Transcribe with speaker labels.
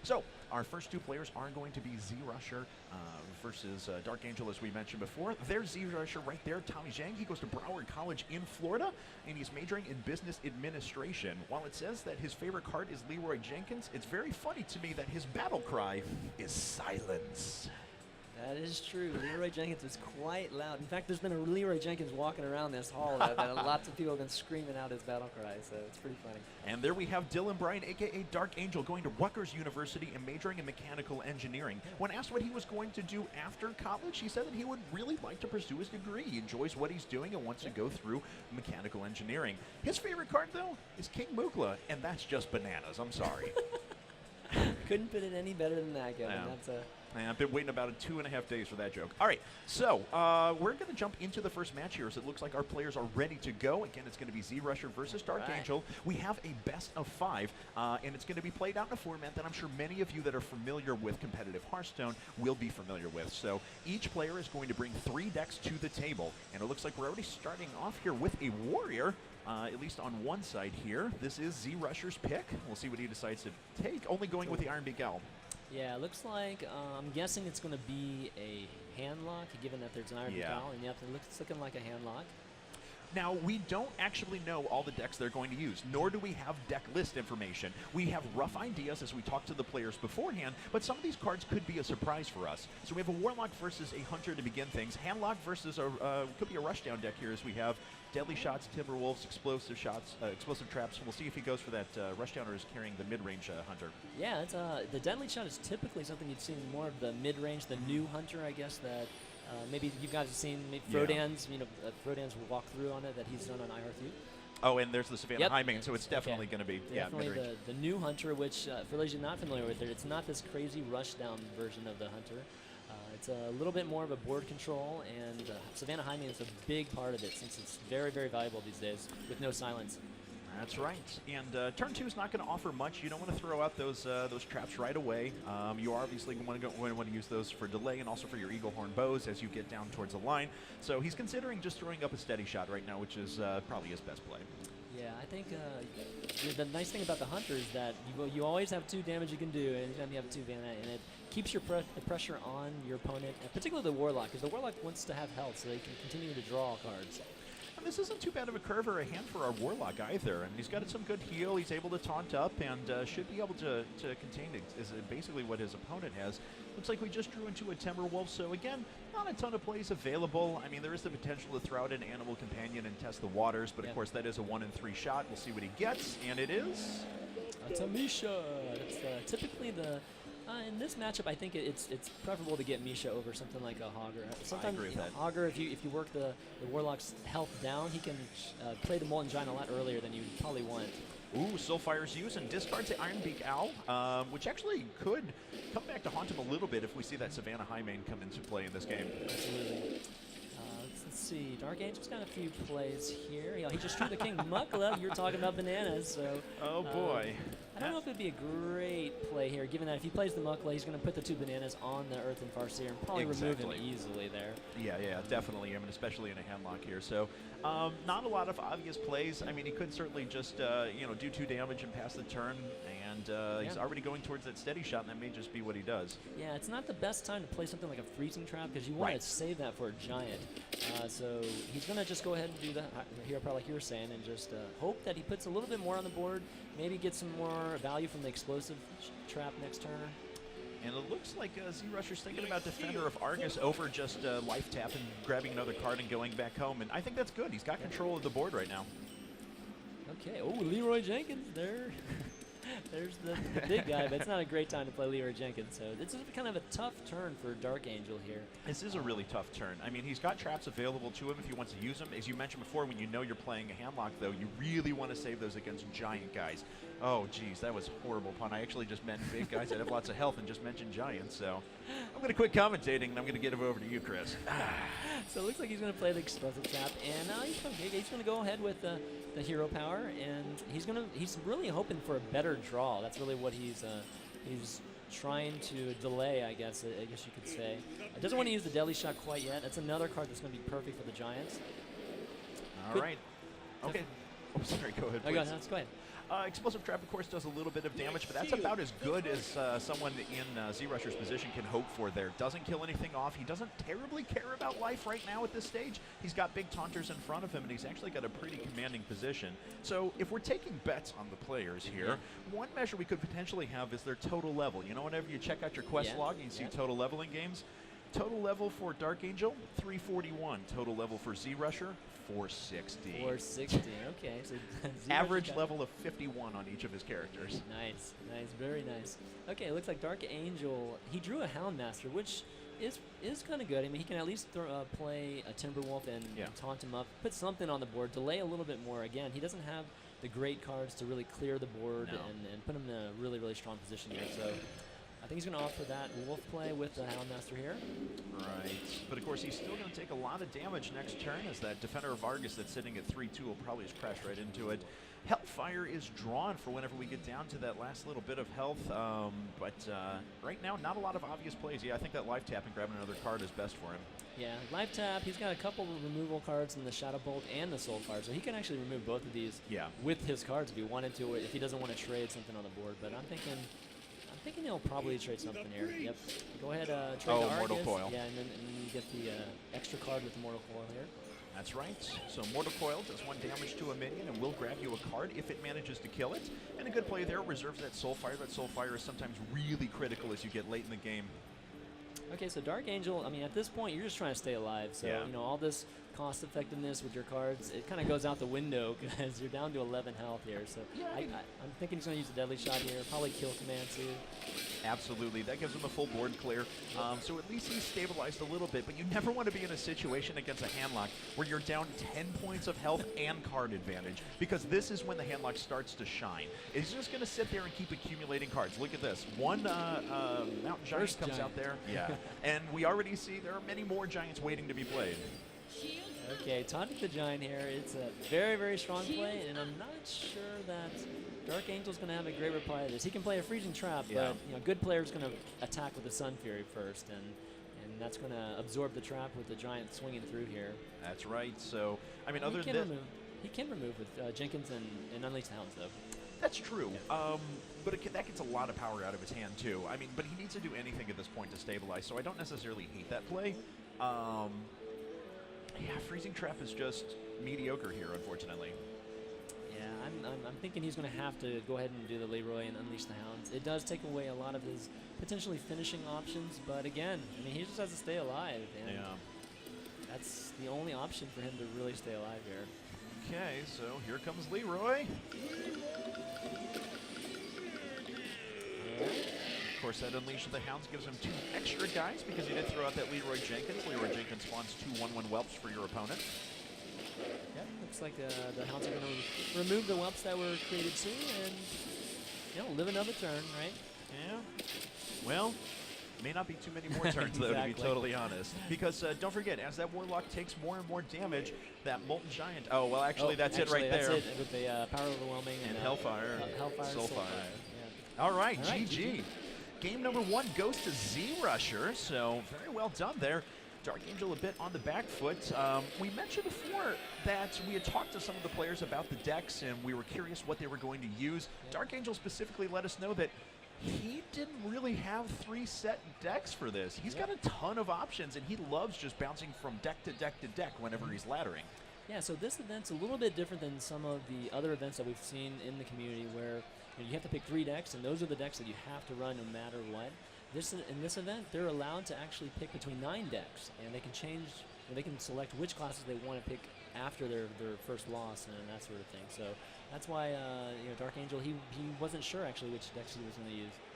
Speaker 1: So our first two players are going to be ZRusher versus DarkAngel, as we mentioned before. There's ZRusher right there, Tommy Zhang. He goes to Broward College in Florida, and he's majoring in business administration. While it says that his favorite card is Leroy Jenkins, it's very funny to me that his battle cry is silence.
Speaker 2: That is true. Leroy Jenkins is quite loud. In fact, there's been a Leroy Jenkins walking around this hall that lots of people have been screaming out his battle cry, so it's pretty funny.
Speaker 1: And there we have Dylan Bryan, a.k.a. DarkAngel, going to Rutgers University and majoring in mechanical engineering. When asked what he was going to do after college, he said that he would really like to pursue his degree. He enjoys what he's doing and wants to go through mechanical engineering. His favorite card, though, is King Mukla, and that's just bananas. I'm sorry.
Speaker 2: Couldn't put it any better than that, Kevin.
Speaker 1: Yeah.
Speaker 2: That's a...
Speaker 1: I've been waiting about 2.5 days for that joke. All right, so we're going to jump into the first match here, as it looks like our players are ready to go. Again, it's going to be ZRusher versus DarkAngel. We have a best of 5, and it's going to be played out in a format that I'm sure many of you that are familiar with competitive Hearthstone will be familiar with. So each player is going to bring 3 decks to the table, and it looks like we're already starting off here with a warrior, at least on one side here. This is ZRusher's pick. We'll see what he decides to take, only going with the Iron Beak Owl.
Speaker 2: Yeah, it looks like, I'm guessing it's going to be a hand lock, given that there's an Iron Beak Owl, and yep, it's looking like a hand lock.
Speaker 1: Now, we don't actually know all the decks they're going to use, nor do we have deck list information. We have rough ideas as we talk to the players beforehand, but some of these cards could be a surprise for us. So we have a Warlock versus a Hunter to begin things, Handlock versus could be a Rushdown deck here, as we have Deadly Shots, Timberwolves, Explosive Shots, Explosive Traps. We'll see if he goes for that Rushdown or is carrying the mid-range Hunter. Yeah,
Speaker 2: it's, the Deadly Shot is typically something you'd see in more of the mid-range, the new Hunter, I guess, that maybe you guys have seen Frodan's, Frodan's walkthrough on it that he's done on IR2.
Speaker 1: Oh, and there's the Savannah Highmane, so it's definitely going to be
Speaker 2: definitely the new Hunter, which for those of you not familiar with it, it's not this crazy rushdown version of the Hunter. It's a little bit more of a board control, and Savannah Highmane is a big part of it since it's very, very valuable these days with no silence.
Speaker 1: That's right. And turn 2 is not going to offer much. You don't want to throw out those traps right away. You are obviously going to want to use those for delay and also for your Eagle Horn bows as you get down towards the line. So he's considering just throwing up a steady shot right now, which is probably his best play.
Speaker 2: Yeah, I think the nice thing about the Hunter is that you always have 2 damage you can do anytime you have 2 mana, and it keeps your the pressure on your opponent, and particularly the Warlock, because the Warlock wants to have health so they can continue to draw cards.
Speaker 1: And this isn't too bad of a curve or a hand for our Warlock either. And he's got some good heal. He's able to taunt up and should be able to contain it, is basically what his opponent has. Looks like we just drew into a Timberwolf, so again, not a ton of plays available. I mean, there is the potential to throw out an Animal Companion and test the waters, but of course that is a 1-in-3 shot. We'll see what he gets, and it is...
Speaker 2: a Tamisha. It's typically the... in this matchup, I think it's preferable to get Misha over something like a Hogger. Sometimes Hogger, if you work the Warlock's health down, he can play the Molten Giant a lot earlier than you probably want.
Speaker 1: Ooh, Soulfire's use and discards the Iron Beak Owl, which actually could come back to haunt him a little bit if we see that Savannah Highmane come into play in this game.
Speaker 2: Absolutely. Let's see. DarkAngel's got a few plays here. He just drew the King Mukla. You're talking about bananas, so.
Speaker 1: Oh boy.
Speaker 2: I don't know if it'd be a great play here, given that if he plays the Mukla, he's going to put the 2 bananas on the Earth and Farseer and probably remove him easily there.
Speaker 1: Yeah, definitely. I mean, especially in a handlock here. So, not a lot of obvious plays. I mean, he could certainly just, do 2 damage and pass the turn, and he's already going towards that steady shot, and that may just be what he does.
Speaker 2: Yeah, it's not the best time to play something like a freezing trap because you want to save that for a giant. So he's going to just go ahead and do that here, probably like you were saying, and just hope that he puts a little bit more on the board, maybe get some more value from the explosive trap next turn.
Speaker 1: And it looks like ZRusher's thinking about Defender of Argus over just life tap and grabbing another card and going back home. And I think that's good. He's got control of the board right now.
Speaker 2: Okay. Oh, Leroy Jenkins there. There's the big guy, but it's not a great time to play Leroy Jenkins. So this is kind of a tough turn for DarkAngel here.
Speaker 1: This is a really tough turn. I mean, he's got traps available to him if he wants to use them. As you mentioned before, when you know you're playing a handlock, though, you really want to save those against giant guys. Oh, geez, that was a horrible pun. I actually just meant big guys that have lots of health and just mentioned giants. So I'm going to quit commentating, and I'm going to get it over to you, Chris.
Speaker 2: So it looks like he's going to play the explosive trap, and he's going to go ahead with the hero power, and he's really hoping for a better draw. That's really what he's trying to delay, I guess you could say. He doesn't want to use the Deadly Shot quite yet. That's another card that's going to be perfect for the Giants.
Speaker 1: All right. Okay. Oh, sorry, go ahead, please.
Speaker 2: Go ahead.
Speaker 1: Explosive Trap, of course, does a little bit of damage, but that's about as good as someone in ZRusher's position can hope for there. Doesn't kill anything off. He doesn't terribly care about life right now at this stage. He's got big taunters in front of him, and he's actually got a pretty commanding position. So if we're taking bets on the players here, one measure we could potentially have is their total level. You know, whenever you check out your quest log and you see total level in games, total level for DarkAngel, 341. Total level for ZRusher, 460.
Speaker 2: 460, okay. So
Speaker 1: average level of 51 on each of his characters.
Speaker 2: Nice, nice, very nice. Okay, it looks like DarkAngel, he drew a Houndmaster, which is kind of good. I mean, he can at least play a Timberwolf and taunt him up, put something on the board, delay a little bit more. Again, he doesn't have the great cards to really clear the board and put him in a really, really strong position here. So I think he's going to opt for that Wolf play with the Houndmaster here.
Speaker 1: Right. But, of course, he's still going to take a lot of damage next turn as that Defender of Vargas that's sitting at 3-2 will probably just crash right into it. Hellfire is drawn for whenever we get down to that last little bit of health. But right now, not a lot of obvious plays. Yeah, I think that life tap and grabbing another card is best for him.
Speaker 2: Yeah, life tap. He's got a couple of removal cards in the Shadow Bolt and the Soul card, so he can actually remove both of these with his cards if he wanted to, if he doesn't want to trade something on the board. But I'm thinking he'll probably trade something here. Yep. Go ahead, trade the
Speaker 1: Mortal
Speaker 2: Argus.
Speaker 1: Coil.
Speaker 2: Yeah, and then you get the extra card with the Mortal Coil here.
Speaker 1: That's right. So Mortal Coil does 1 damage to a minion and will grab you a card if it manages to kill it. And a good play there reserves that Soulfire. That Soulfire is sometimes really critical as you get late in the game.
Speaker 2: Okay, so DarkAngel, I mean, at this point, you're just trying to stay alive. So, you know, all this cost effectiveness with your cards, it kind of goes out the window because you're down to 11 health here. So I'm thinking he's going to use a Deadly Shot here, probably kill Command too.
Speaker 1: Absolutely. That gives him a full board clear. So at least he's stabilized a little bit, but you never want to be in a situation against a handlock where you're down 10 points of health and card advantage, because this is when the handlock starts to shine. He's just going to sit there and keep accumulating cards. Look at this. One Mountain Giant comes out there. Yeah. And we already see there are many more Giants waiting to be played.
Speaker 2: Okay, taunting the Giant here. It's a very, very strong play, and I'm not sure that DarkAngel's going to have a great reply to this. He can play a Freezing Trap, but you know, good player's going to attack with the Sun Fury first, and that's going to absorb the trap with the Giant swinging through here.
Speaker 1: That's right. So, I mean, other than
Speaker 2: he can remove with Jenkins and Unleashed Hounds, though.
Speaker 1: That's true. But that gets a lot of power out of his hand, too. I mean, but he needs to do anything at this point to stabilize, so I don't necessarily hate that play. Yeah, Freezing Trap is just mediocre here, unfortunately.
Speaker 2: Yeah, I'm thinking he's going to have to go ahead and do the Leroy and Unleash the Hounds. It does take away a lot of his potentially finishing options, but again, I mean, he just has to stay alive, and that's the only option for him to really stay alive here.
Speaker 1: Okay, so here comes Leroy. Of course, that Unleash of the Hounds gives him 2 extra guys because he did throw out that Leroy Jenkins. Leroy Jenkins spawns 2 1/1 whelps for your opponent.
Speaker 2: Yeah, looks like the Hounds are going to remove the whelps that were created soon and, you know, live another turn, right?
Speaker 1: Yeah. Well, may not be too many more turns, though, to be totally honest. Because don't forget, as that Warlock takes more and more damage, that Molten Giant. Oh, well, actually, that's it right there.
Speaker 2: That's it with the Power Overwhelming and
Speaker 1: Hellfire.
Speaker 2: Hellfire,
Speaker 1: Soulfire.
Speaker 2: Yeah.
Speaker 1: All right, GG. Game number 1 goes to ZRusher, so very well done there. DarkAngel a bit on the back foot. We mentioned before that we had talked to some of the players about the decks, and we were curious what they were going to use. DarkAngel specifically let us know that he didn't really have 3 set decks for this. He's got a ton of options, and he loves just bouncing from deck to deck to deck whenever he's laddering.
Speaker 2: Yeah, so this event's a little bit different than some of the other events that we've seen in the community where you have to pick 3 decks, and those are the decks that you have to run no matter what. In this event, they're allowed to actually pick between 9 decks, and they can change, or they can select which classes they want to pick after their first loss and that sort of thing. So that's why you know, DarkAngel, he wasn't sure actually which decks he was going to use.